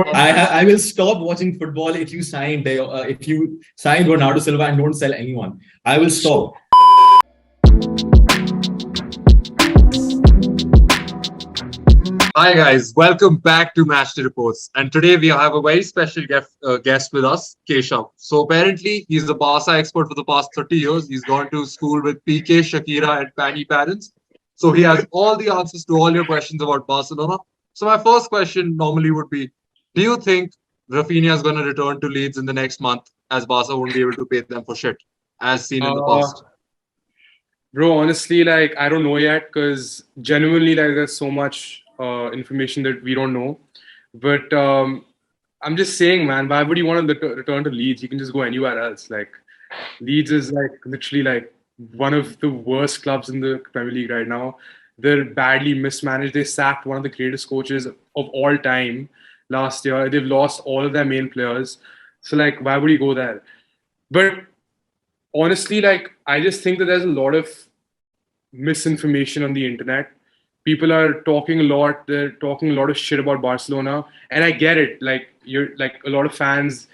I will stop watching football if you sign Ronaldo Silva and don't sell anyone. I will stop. Hi guys, welcome back to Match the Reports. And today we have a very special guest with us, Keshav. So apparently he's a Barca expert for the past 30 years. He's gone to school with PK, Shakira, and Fanny parents. So he has all the answers to all your questions about Barcelona. So my first question normally would be, do you think Rafinha is going to return to Leeds in the next month as Barca won't be able to pay them for shit, as seen in the Uh, past? Bro, honestly, I don't know yet because genuinely, there's so much information that we don't know. But I'm just saying, man, why would you want to return to Leeds? You can just go anywhere else. Leeds is literally one of the worst clubs in the Premier League right now. They're badly mismanaged. They sacked one of the greatest coaches of all time last year. They've lost all of their main players. So, why would you go there? But honestly, I just think that there's a lot of misinformation on the internet. People are talking a lot. They're talking a lot of shit about Barcelona, and I get it. You're a lot of fans,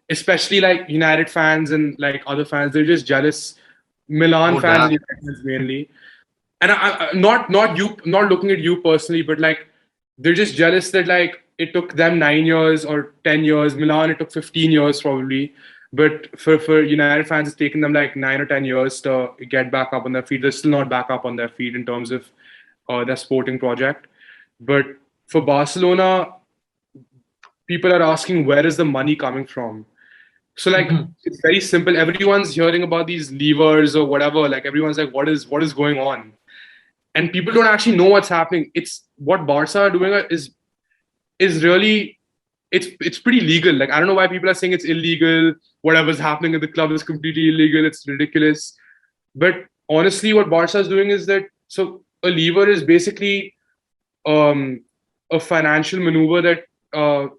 especially United fans and other fans. They're just jealous. Milan No fans and doubt. United fans mainly. And not looking at you personally, but they're just jealous that it took them 9 years or 10 years. Milan, it took 15 years probably. But for United fans, it's taken them 9 or 10 years to get back up on their feet. They're still not back up on their feet in terms of their sporting project. But for Barcelona, people are asking, where is the money coming from? So it's very simple. Everyone's hearing about these levers or whatever. Everyone's like, what is going on? And people don't actually know what's happening. It's what Barca are doing is really it's pretty legal. I don't know why people are saying it's illegal. Whatever's happening at the club is completely illegal. It's ridiculous. But honestly, what Barca is doing is that a lever is basically a financial maneuver that a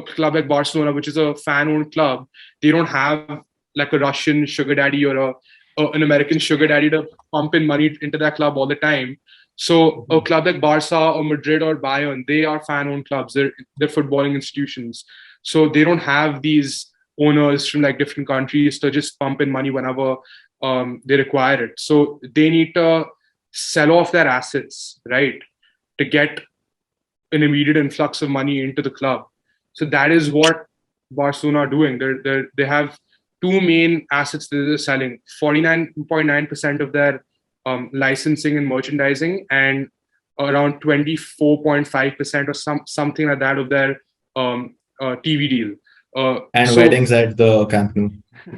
club like Barcelona, which is a fan-owned club, they don't have a Russian sugar daddy or an American sugar daddy to pump in money into that club all the time. So a club like Barca or Madrid or Bayern, they are fan-owned clubs. They're footballing institutions. So they don't have these owners from different countries to just pump in money whenever they require it. So they need to sell off their assets, right, to get an immediate influx of money into the club. So that is what Barcelona are doing. They have two main assets that they're selling: 49.9% of their licensing and merchandising, and around 24.5% or something like that of their TV deal. And weddings at the Camp Nou.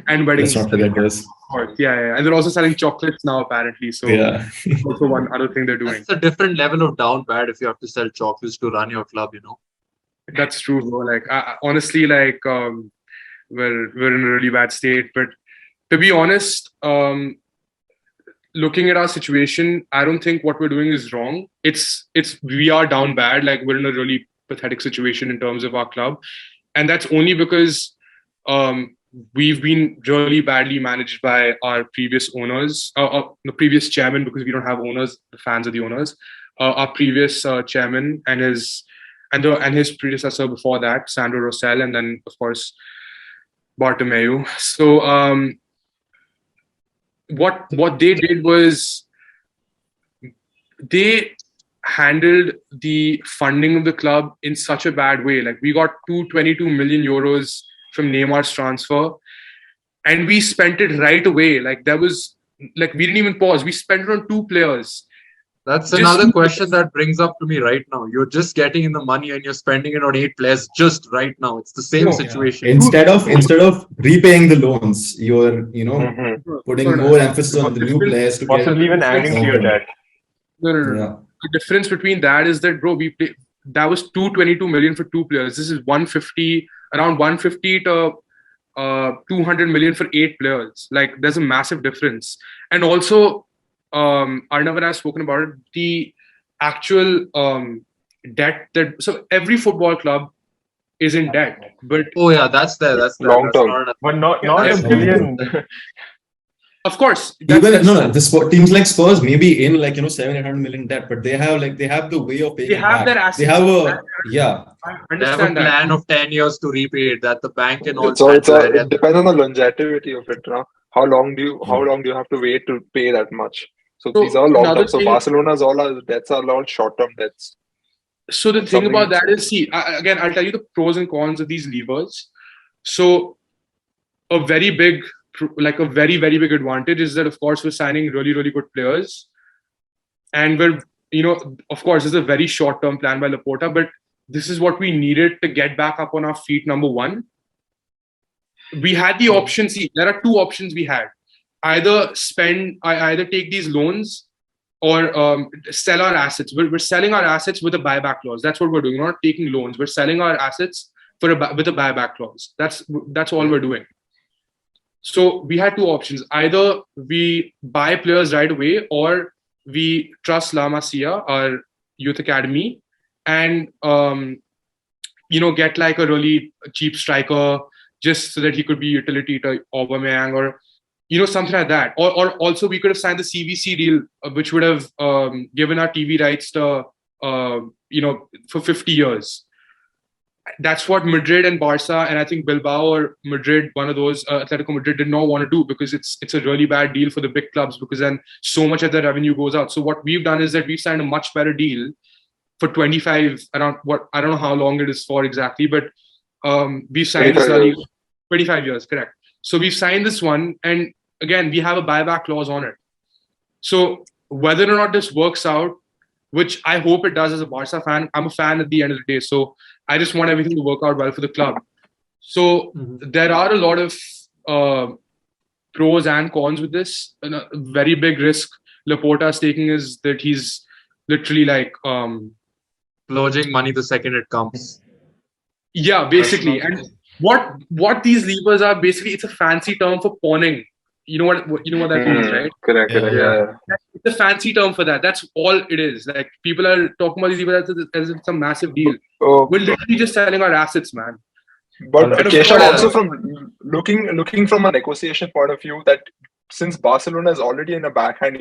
And Let's weddings. not forget this. Of course, yeah. And they're also selling chocolates now, apparently. So Yeah. also one other thing they're doing. It's a different level of down bad if you have to sell chocolates to run your club, you know. That's true, bro. Honestly, we're in a really bad state. But to be honest, looking at our situation, I don't think what we're doing is wrong. We are down bad. We're in a really pathetic situation in terms of our club, and that's only because we've been really badly managed by our previous owners, the previous chairman, because we don't have owners. The fans are the owners. Our previous chairman and his predecessor before that, Sandro Rosell, and then of course Bartomeu. So what they did was they handled the funding of the club in such a bad way. We got 222 million euros from Neymar's transfer, and we spent it right away. There was we didn't even pause. We spent it on two players. That's another question that brings up to me right now. You're just getting in the money and you're spending it on 8 players just right now. It's the same situation. Instead of repaying the loans, you're putting more emphasis on the new players to Possibly even adding to your debt. No. The difference between that is that, bro, that was 222 million for two players. This is around 150 to 200 million for 8 players. There's a massive difference. And also, Arnav and I have spoken about it, the actual debt so every football club is in debt. But oh yeah, that's long term. But not a billion. Of course, teams like Spurs maybe in 700-800 million debt, but they have the way of paying they it have back. their assets. They have I They have a understand that. plan of 10 years to repay it that the bank can It's also all, handle. it depends on the longevity of it. How long do you have to wait to pay that much? So So these are long another term. So thing- Barcelona's debts are all short term debts. So the And thing about something- that is, see, again, I'll tell you the pros and cons of these levers. So a very big, very big advantage is that, of course, we're signing really, really good players. And we're, of course, this is a very short-term plan by Laporta, but this is what we needed to get back up on our feet, number one. We had the option, see, there are two options we had. Either take these loans or sell our assets. We're selling our assets with a buyback clause. That's what we're doing. We're not taking loans. We're selling our assets with a buyback clause. That's all we're doing. So we had two options. Either we buy players right away, or we trust La Masia, our youth academy, and get like a really cheap striker just so that he could be utility to Aubameyang or something like that. Or also we could have signed the CVC deal, which would have given our TV rights to for 50 years. That's what Madrid and Barca and I think Bilbao or Madrid, one of those, Atletico Madrid did not want to do, because it's a really bad deal for the big clubs, because then so much of the revenue goes out. So what we've done is that we've signed a much better deal for 25, around what, I don't know how long it is for exactly, but we've signed 25 years, correct. So we've signed this one, and again, we have a buyback clause on it. So whether or not this works out, which I hope it does as a Barca fan, I'm a fan at the end of the day. So I just want everything to work out well for the club. So there are a lot of pros and cons with this. And a very big risk Laporta is taking is that he's literally like Plouging money the second it comes. Yeah, basically. And what these levers are, basically, it's a fancy term for pawning. You know what that means, right? Correct. Yeah. It's a fancy term for that. That's all it is. Like, people are talking about these levers as it's a massive deal. Oh, We're literally just selling our assets, man. but And of Keshav, course- also from looking from a negotiation point of view, that since Barcelona is already in a backhand,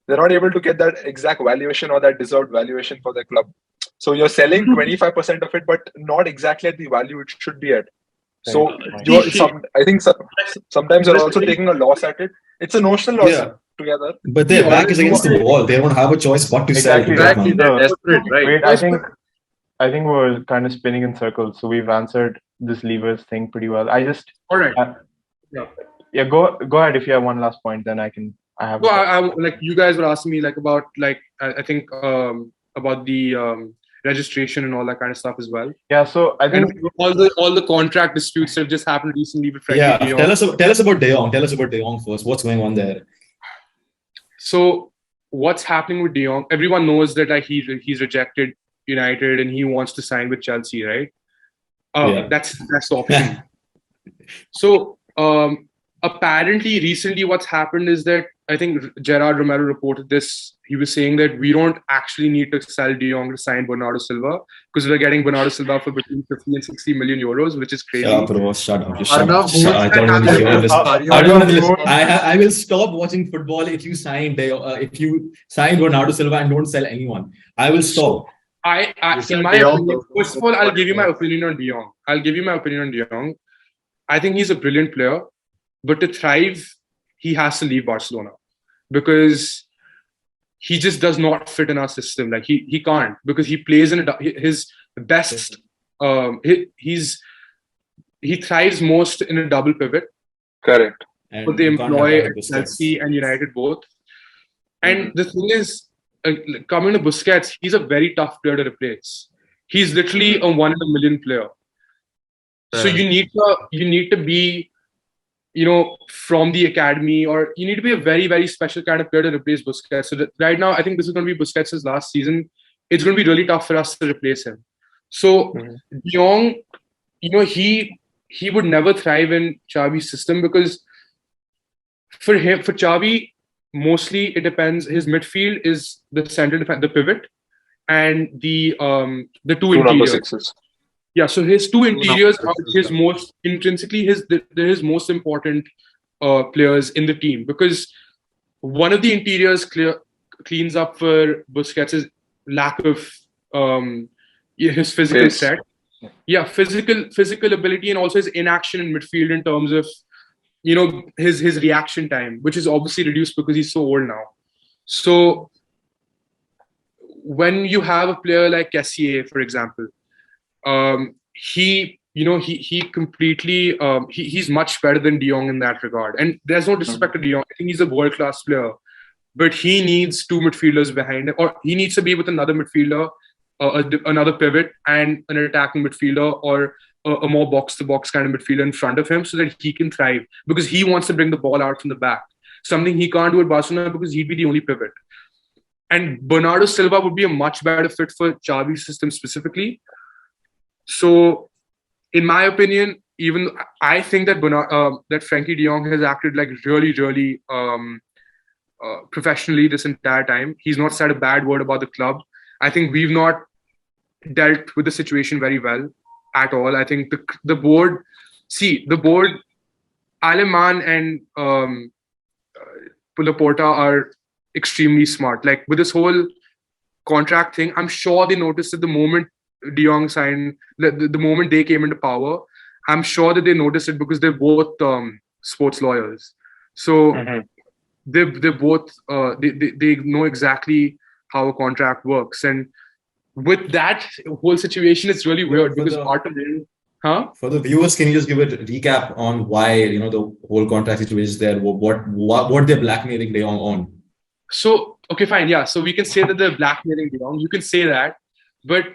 they're not able to get that exact valuation or that deserved valuation for their club. So you're selling 25% of it, but not exactly at the value it should be at. So I think sometimes you're also taking a loss at it. It's a notional loss together. But their back is against the wall. They don't have a choice but to sell. Exactly. They're desperate, right? I think we're kind of spinning in circles. So we've answered this levers thing pretty well. All right. Yeah. Go ahead. If you have one last point, then I have. Well, I like, you guys were asking me about I think about the registration and all that kind of stuff as well. Yeah. So I think all the contract disputes have just happened recently with Frankie de Jong. Tell us about De Jong. Tell us about De Jong first. What's going on there? So what's happening with De Jong? Everyone knows that he's rejected United and he wants to sign with Chelsea, right? That's the option. So apparently, recently, what's happened is that I think Gerard Romero reported this. He was saying that we don't actually need to sell De Jong to sign Bernardo Silva, because we're getting Bernardo Silva for between 50 and 60 million euros, which is crazy. Yeah, bro, shut up. I don't want to hear this. I will stop watching football if you sign Bernardo Silva and don't sell anyone. I will stop. First of all, I'll give you my opinion on De Jong. I think he's a brilliant player, but to thrive, he has to leave Barcelona, because he just does not fit in our system. Like, he can't, because he plays in his best. He thrives most in a double pivot. Correct. But they employ Chelsea and United both. And the thing is, coming to Busquets, he's a very tough player to replace. He's literally a 1 in a million player. So you need to be, from the academy, or you need to be a very, very special kind of player to replace Busquets. So right now, I think this is going to be Busquets' last season. It's going to be really tough for us to replace him. So De Jong, he would never thrive in Xavi's system, because for Xavi, mostly it depends. His midfield is the center defense, the pivot, and the two interiors. 6s. Yeah, so his two interiors are his most intrinsically his most important players in the team, because one of the interiors cleans up for Busquets' lack of his physical Pace. threat. Yeah, physical ability, and also his inaction in midfield in terms of his reaction time, which is obviously reduced because he's so old now. So when you have a player like Keshav, for example, he completely he's much better than De Jong in that regard. And there's no disrespect to De Jong. I think he's a world-class player, but he needs two midfielders behind him, or he needs to be with another midfielder, another pivot, and an attacking midfielder, or a more box-to-box kind of midfielder in front of him, so that he can thrive, because he wants to bring the ball out from the back. Something he can't do at Barcelona because he'd be the only pivot. And Bernardo Silva would be a much better fit for Xavi's system specifically. So, in my opinion, even I think that that Frankie de Jong has acted like really, really professionally this entire time. He's not said a bad word about the club. I think we've not dealt with the situation very well at all. I think the board, Aleman and Laporta are extremely smart. Like with this whole contract thing, I'm sure they noticed that the moment De Jong signed, the moment they came into power, I'm sure that they noticed it because they're both sports lawyers. So they're both they know exactly how a contract works. And with that whole situation, it's really weird because for the viewers, can you just give a recap on why the whole contract situation is there? What they're blackmailing De Jong on? So okay, fine, yeah. So we can say that they're blackmailing De Jong. You can say that, but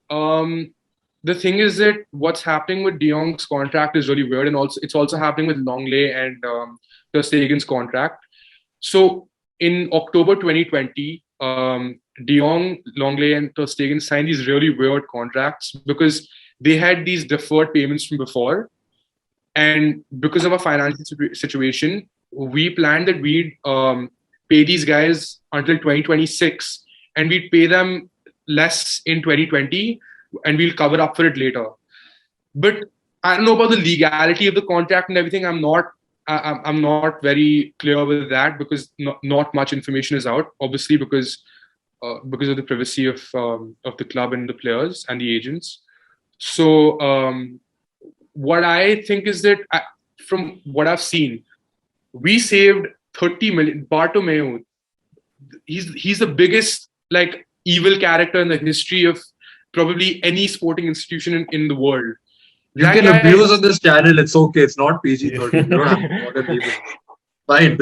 the thing is that what's happening with De Jong's contract is really weird, and also it's also happening with Longley and Ter Stegen's contract. So in October 2020, De Jong, Longley, and Ter Stegen signed these really weird contracts because they had these deferred payments from before, and because of our financial situation, we planned that we'd pay these guys until 2026, and we'd pay them less in 2020, and we'll cover up for it later. But I don't know about the legality of the contract and everything. I'm not very clear with that because not much information is out, obviously because of the privacy of the club and the players and the agents. So what I think is that from what I've seen, we saved 30 million. Bartomeu, he's the biggest evil character in the history of probably any sporting institution in the world. You can abuse on this channel. It's okay. It's not PG-13. You don't have to abuse. Fine.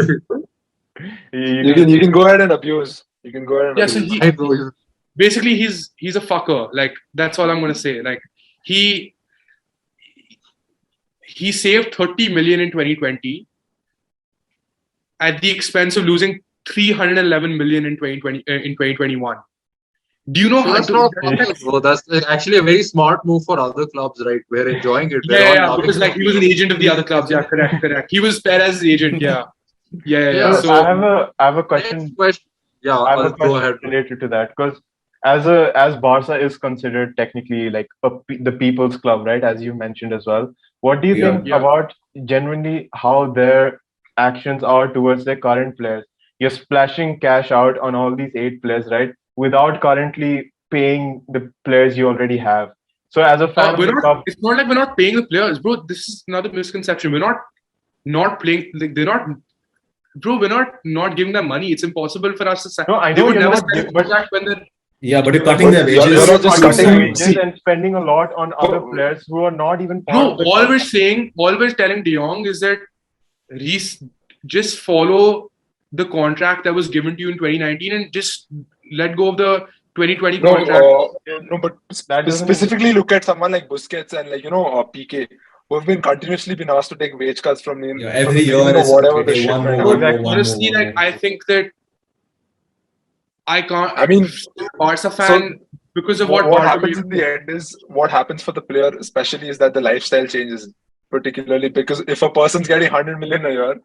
You can go ahead and abuse. You can go ahead and abuse. So basically he's a fucker. That's all I'm gonna say. He saved 30 million in 2020 at the expense of losing 311 million in 2021. Do you know how that's actually a very smart move for other clubs, right? We're enjoying it. Because he was an agent of the other clubs. Yeah, correct. He was Perez's agent. Yeah. So I have a question. Yeah, I have a go ahead. Related to that, because as Barca is considered technically the people's club, right? As you mentioned as well. What do you think about genuinely how their actions are towards their current players? You're splashing cash out on all these 8 players, right? Without currently paying the players you already have. So as a fan, it's not like we're not paying the players, bro. This is another misconception. We're not playing. They're not, bro. We're not giving them money. It's impossible for us to sign. No, I know you're not. But you're cutting their wages. You're just cutting wages and spending a lot on other players who are not even part of the all we're telling De Jong is that just follow the contract that was given to you in 2019 and just let go of the 2020 contract. But specifically look at someone like Busquets and PK, who have been continuously asked to take wage cuts from every year. Whatever the shit. Honestly, I think that I can't. I mean, Barca fan because of what happens in the end is what happens for the player, especially is that the lifestyle changes. Particularly because if a person's getting 100 million a year,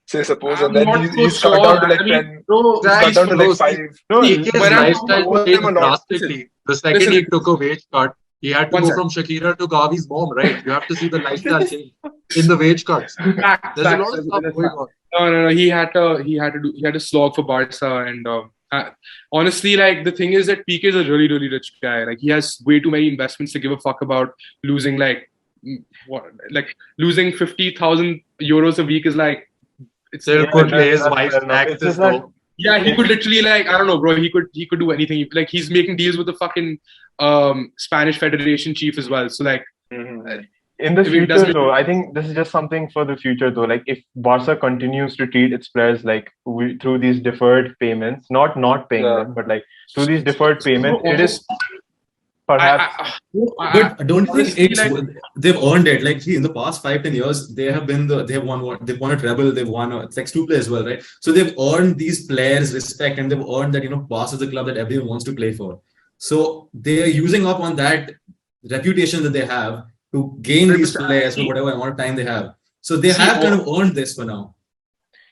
say suppose, and then he's cut down to 10. He's cut down to 5. No, his lifestyle changed drastically. The second he took a wage cut, He had to One go sec. from Shakira to Gavi's mom, right? You have to see the lifestyle change in the wage cuts. There's a lot of stuff going on. No. He had to slog for Barca, and honestly, like the thing is that PK is a really, really rich guy. Like he has way too many investments to give a fuck about losing losing 50,000 euros a week is like it's. Still could pay his that's wife's fair enough. It's taxes just that though. Yeah, he could literally I don't know, bro. He could do anything. Like he's making deals with the fucking Spanish Federation chief as well. So like. in the If it future, doesn't- though, I think this is just something for the future, though. Like, if Barca continues to treat its players like through these deferred payments, not paying them, but like through these deferred payments, it is perhaps. But don't you think honestly, it's like- they've earned it? Like in the past 5-10 years, they have been they've won a treble, they've won it's like two players as well, right? So they've earned these players respect, and they've earned that Barca is the club that everyone wants to play for. So they are using up on that reputation that they have to gain these players for whatever amount of time they have. So they have kind of earned this for now.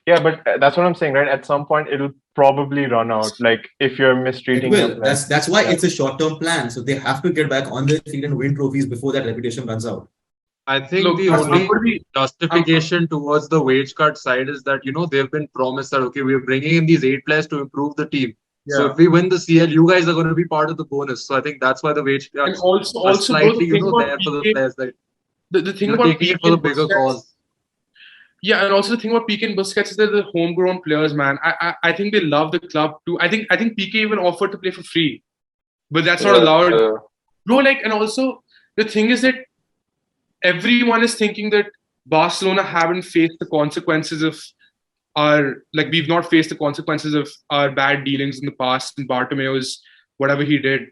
Yeah, but that's what I'm saying, right? At some point, it'll probably run out. Like, if you're mistreating It your will. players. That's why it's a short-term plan. So they have to get back on their feet and win trophies before that reputation runs out. I think Look, the I'm only gonna be- justification towards the wage cut side is that they've been promised that okay, we're bringing in these 8 players to improve the team. So Yeah. if we win the CL, you guys are going to be part of the bonus. So I think that's why the wage And cuts also, are bro, slightly the thing about there for the PK players that the thing you're about taking it for the PK bigger Busquets- cause. Yeah, and also the thing about PK and Busquets is that the homegrown players, man. I think they love the club too. I think PK even offered to play for free, but that's not allowed. Bro, like, and also the thing is that everyone is thinking that Barcelona haven't faced the consequences of we've not faced the consequences of our bad dealings in the past, and Bartomeu's whatever he did.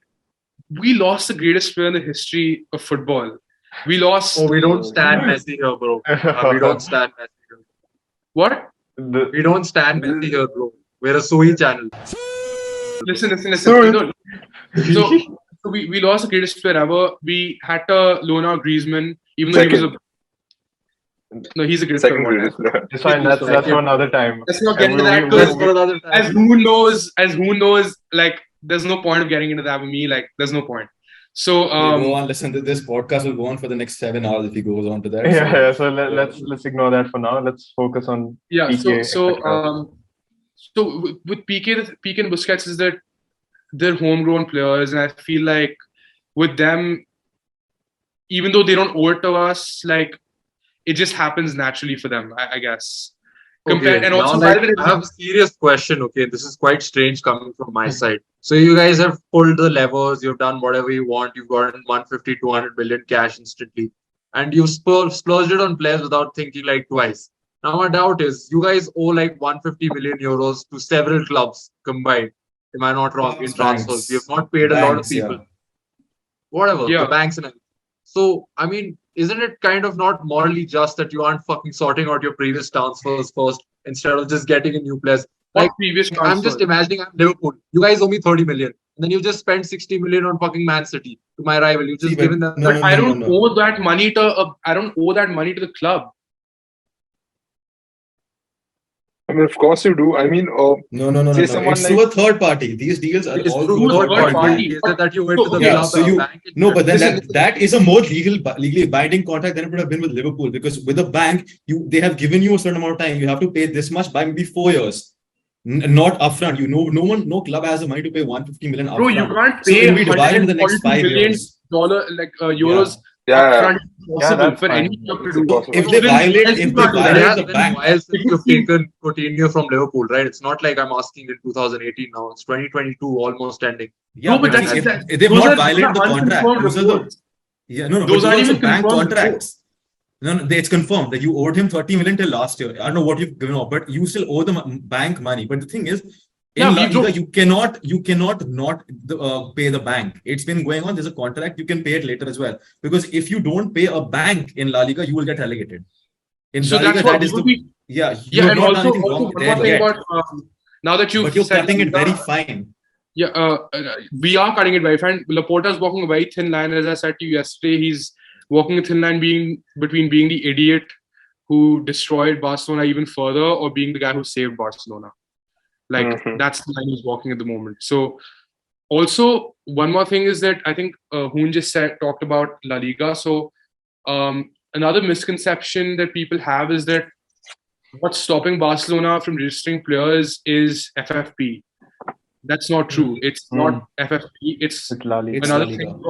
We lost the greatest player in the history of football. We lost. Oh, we don't stand Messi here, bro. We don't stand Messi here. What? We don't stand Messi here, bro. We're a Sui channel. Listen. No, so we lost the greatest player ever. We had to loan out Griezmann, even though he was he's a great Second player. greatest player. It's fine. That's for another time. Let's not get And into that. That's for another time. As who knows, like there's no point of getting into that with me. Like there's no point. So We'll go on. Listen to this podcast will go on for the next 7 hours if he goes on to that. Yeah. So let's ignore that for now. Let's focus on yeah. PK, So etc. with PK and Busquets is that they're homegrown players, and I feel like with them, even though they don't owe it to us, like it just happens naturally for them, I guess. Okay, And now, also, like, by the way, I have a serious question. Okay, this is quite strange coming from my side. So you guys have pulled the levers, you've done whatever you want, you've gotten 150, 200 million cash instantly, and you splurged it on players without thinking like twice. Now my doubt is, you guys owe like 150 million euros to several clubs combined. Am I not wrong in transfers? You have not paid a lot of people. Whatever, Yeah. the banks and everything. So, I mean, isn't it kind of not morally just that you aren't fucking sorting out your previous transfers first instead of just getting in new players? Like, previous I'm just imagining I'm Liverpool. You guys owe me 30 million. And then you just spent 60 million on fucking Man City to my rival. You just given them. But I don't owe that money to I don't owe that money to the club. I mean, of course you do. I mean, No. say It's someone through a third party. These deals are It's all through through a third third party. party. Is it that you went to the Yeah, club so and you- bank? No, but then Listen, that is a more legally binding contract than it would have been with Liverpool, because with a bank, they have given you a certain amount of time. You have to pay this much by maybe 4 years, not upfront. No club has the money to pay 150 million upfront. Bro, you can't So pay it'll be divided in the next 5 years. euros Yeah. upfront. Impossible that's for fine. any club to It's do. impossible. If they violate It the has been a bank, while since you've taken Coutinho from Liverpool, right? It's not like I'm asking in 2018 now. It's 2022, almost ending. yeah, No, but but that's if they've not violated the contract. Those are the reports. no. Those But aren't those are even bank confirmed contracts. No, it's confirmed that you owed him 30 million till last year. I don't know what you've given up, but you still owe the bank money. But the thing is, in La Liga, you cannot not pay the bank. It's been going on. There's a contract. You can pay it later as well. Because if you don't pay a bank in La Liga, you will get relegated. In So La that's Liga, what that is we you have and not done also anything one wrong more there thing yet. about now that you've But you're said cutting it La Liga, very fine. Yeah, we are cutting it very fine. Laporta's walking a very thin line, as I said to you yesterday. He's walking a thin line between being the idiot who destroyed Barcelona even further or being the guy who saved Barcelona. Like that's the line he's walking at the moment. So Also, one more thing is that I think Hoon just talked about La Liga. So another misconception that people have is that what's stopping Barcelona from registering players is FFP. That's not true. It's not FFP. It's La Liga. another thing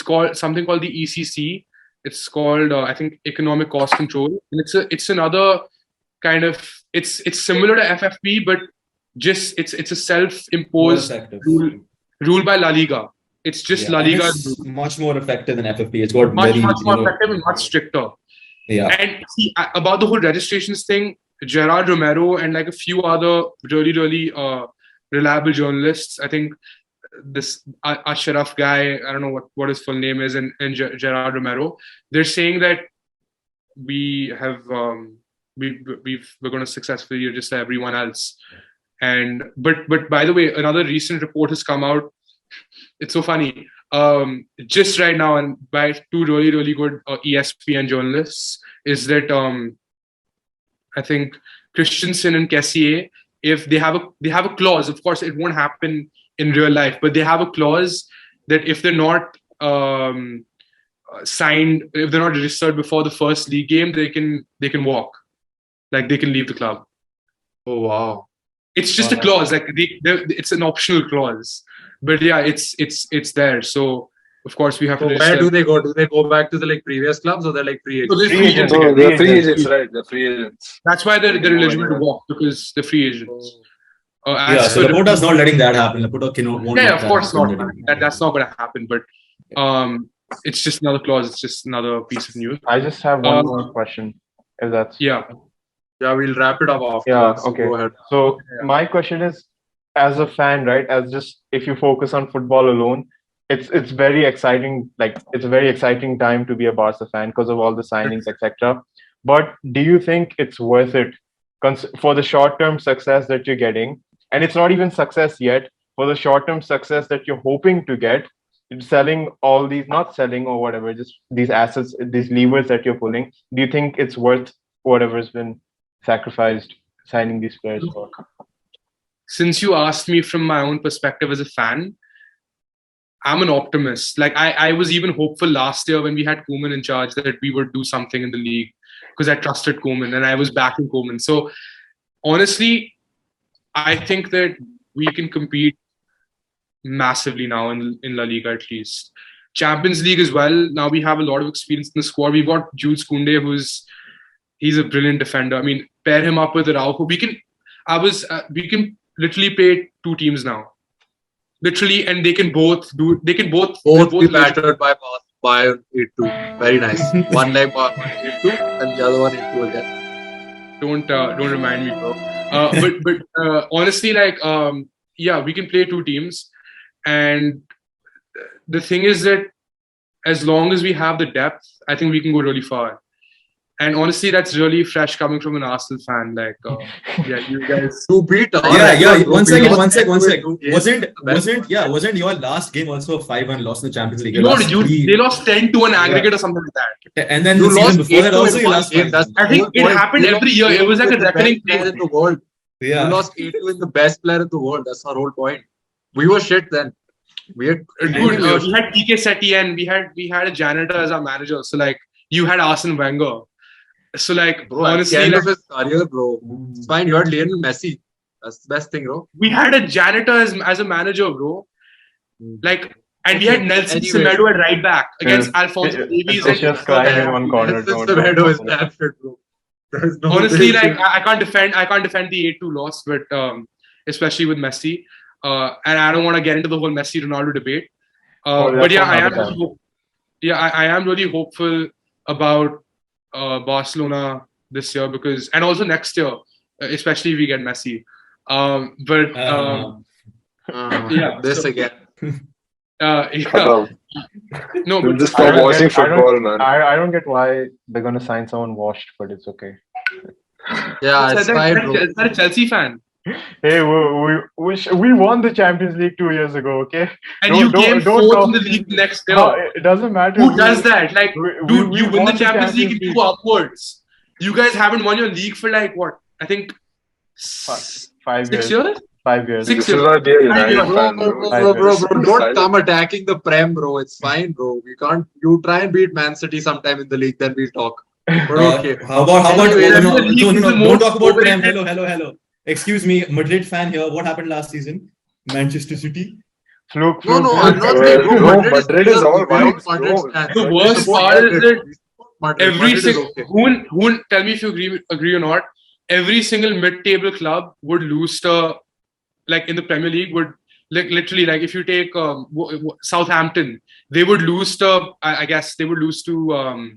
called something called the ECC. It's called I think economic cost control, and it's another kind of it's similar to FFP, but just it's a self-imposed rule by La Liga. It's just La Liga. It's much more effective than FFP. It's got much more effective and much stricter. Yeah. And see, about the whole registrations thing, Gerard Romero and like a few other really reliable journalists, I think this Ashraf guy, I don't know what his full name is, and Gerard Romero, they're saying that we have we're going to successfully register everyone else. And but by the way, another recent report has come out. It's so funny. Just right now, and by two really good ESPN journalists, is that I think Christensen and Kessier, if they have a clause, of course it won't happen in real life, but they have a clause that if they're not signed, if they're not registered before the first league game, they can walk, like they can leave the club. Oh wow! It's just a clause, like it's an optional clause, but yeah, it's there. So of course we have to. Where do they go? Do they go back to the previous clubs, or they're like free agents? So they're free agents, right? The free agents. That's why they're eligible to walk, because they're free agents. So Laporta's not letting that happen. Laporta won't. Yeah, of course not. That's not going to happen. But it's just another clause. It's just another piece of news. I just have one more question. If that's yeah, we'll wrap it up after. Yeah, that, so okay. Go ahead. So my question is, as a fan, right? As just if you focus on football alone, it's very exciting. Like it's a very exciting time to be a Barca fan because of all the signings, etc. But do you think it's worth it for the short-term success that you're getting? And it's not even success yet. For the short-term success that you're hoping to get, selling all these, not selling or whatever, just these assets, these levers that you're pulling, do you think it's worth whatever's been sacrificed signing these players for? Since you asked me from my own perspective as a fan, I'm an optimist. Like I was even hopeful last year when we had Koeman in charge that we would do something in the league, because I trusted Koeman and I was backing Koeman. So honestly, I think that we can compete massively now in La Liga at least. Champions League as well. Now we have a lot of experience in the squad. We've got Jules Koundé, he's a brilliant defender. I mean, pair him up with Araujo. We can literally play two teams now. Literally, and they can both be battered by Bayern 8-2. Very nice. One leg Bayern 8-2 and the other one 8-2 again. Don't remind me, bro. But honestly, like we can play two teams, and the thing is that as long as we have the depth, I think we can go really far. And honestly, that's really fresh coming from an Arsenal fan. Like, you guys. To beat us. Yeah. One second. Wasn't your last game also 5-1 loss in the Champions League? They lost 10 to an aggregate or something like that. And then the season before that also you lost. I think it happened every year. It was like a reckoning player in the world. Yeah. We lost 8-2 in the best player in the world. That's our whole point. We were shit then. We had PK Setien, we had a janitor as our manager. So like you had Arsene Wenger. So like, bro, honestly, at the end of his career, bro, it's fine. You had Lionel Messi. That's the best thing, bro. We had a janitor as a manager, bro. Like, and we had Nelson Semedo at right back against Alphonso Davies. It's just crying in one corner. Nelson Semedo is damn shit, bro. Honestly, like I can't defend the 8-2 loss, but especially with Messi. And I don't want to get into the whole Messi Ronaldo debate. But yeah, I am really hopeful about Barcelona this year, and also next year, especially if we get Messi. This again. No, but just for watching football, man. I don't get why they're gonna sign someone washed, but it's okay. Yeah, it's fine, bro. Is that a Chelsea fan? Hey, we won the Champions League 2 years ago, okay? And you came fourth in the league next year. No, it doesn't matter. Who does that? Like, dude, you win the Champions League and you go upwards. You guys haven't won your league for like what? I think 5 years. 6 years? 5 years. 6 This years. is why we are United years. fans, Bro, don't come attacking the Prem, bro. It's fine, bro. We can't. You try and beat Man City sometime in the league, then we'll talk. But okay. How about Anyway, no, don't talk about Prem. overrated- Hello. Excuse me, Madrid fan here. What happened last season? Manchester City. Fluke. No, fluke. I'm not Bro, saying Madrid is all vibes, Madrid bro. stand. The We worst support part is Madrid. that We support Madrid. Every Madrid is single okay. who tell me if you agree or not. Every single mid-table club would lose to, like in the Premier League, would literally like if you take Southampton, they would lose to I guess they would lose to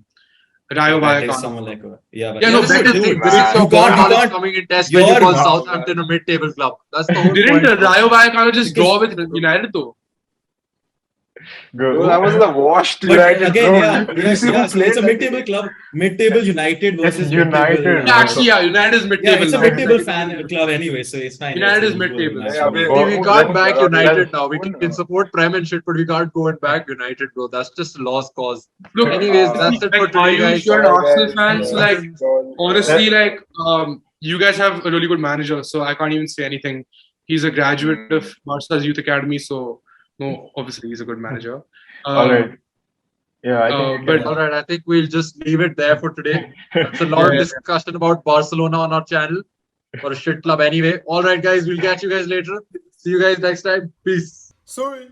Rayo Vallecano. Someone like Yeah, no, This is the Betis thing. did. This is You your can't- you knowledge can't- coming in test when you you're call not- Southampton a mid-table club. That's the whole Didn't point. Rayo Vallecano just Because- draw with United though? Good. Bro, that was the washed But United, again, bro. Did you see who so played it's a that mid-table game? club. Mid-table United versus United. mid-table, Yeah, actually, yeah, United is yeah, mid-table. it's a now. mid-table fan club anyway, so it's fine. United It's is a mid-table. match. Yeah, See, Oh, we oh, can't oh, back oh, United oh, now. We oh, can no. support Prem and shit, but we can't go and back United, bro. That's just a lost cause. Look, Anyways, that's it for like, are today, you guys. sure an Arsenal fan? So, like, Sorry. honestly, like, you guys have a really good manager, so I can't even say anything. He's a graduate of Barca's youth academy, so no, obviously he's a good manager. All right. Yeah, I think. but- All right, I think we'll just leave it there for today. It's a lot of discussion about Barcelona on our channel for a shit club anyway. All right, guys, we'll catch you guys later. See you guys next time. Peace. Sorry.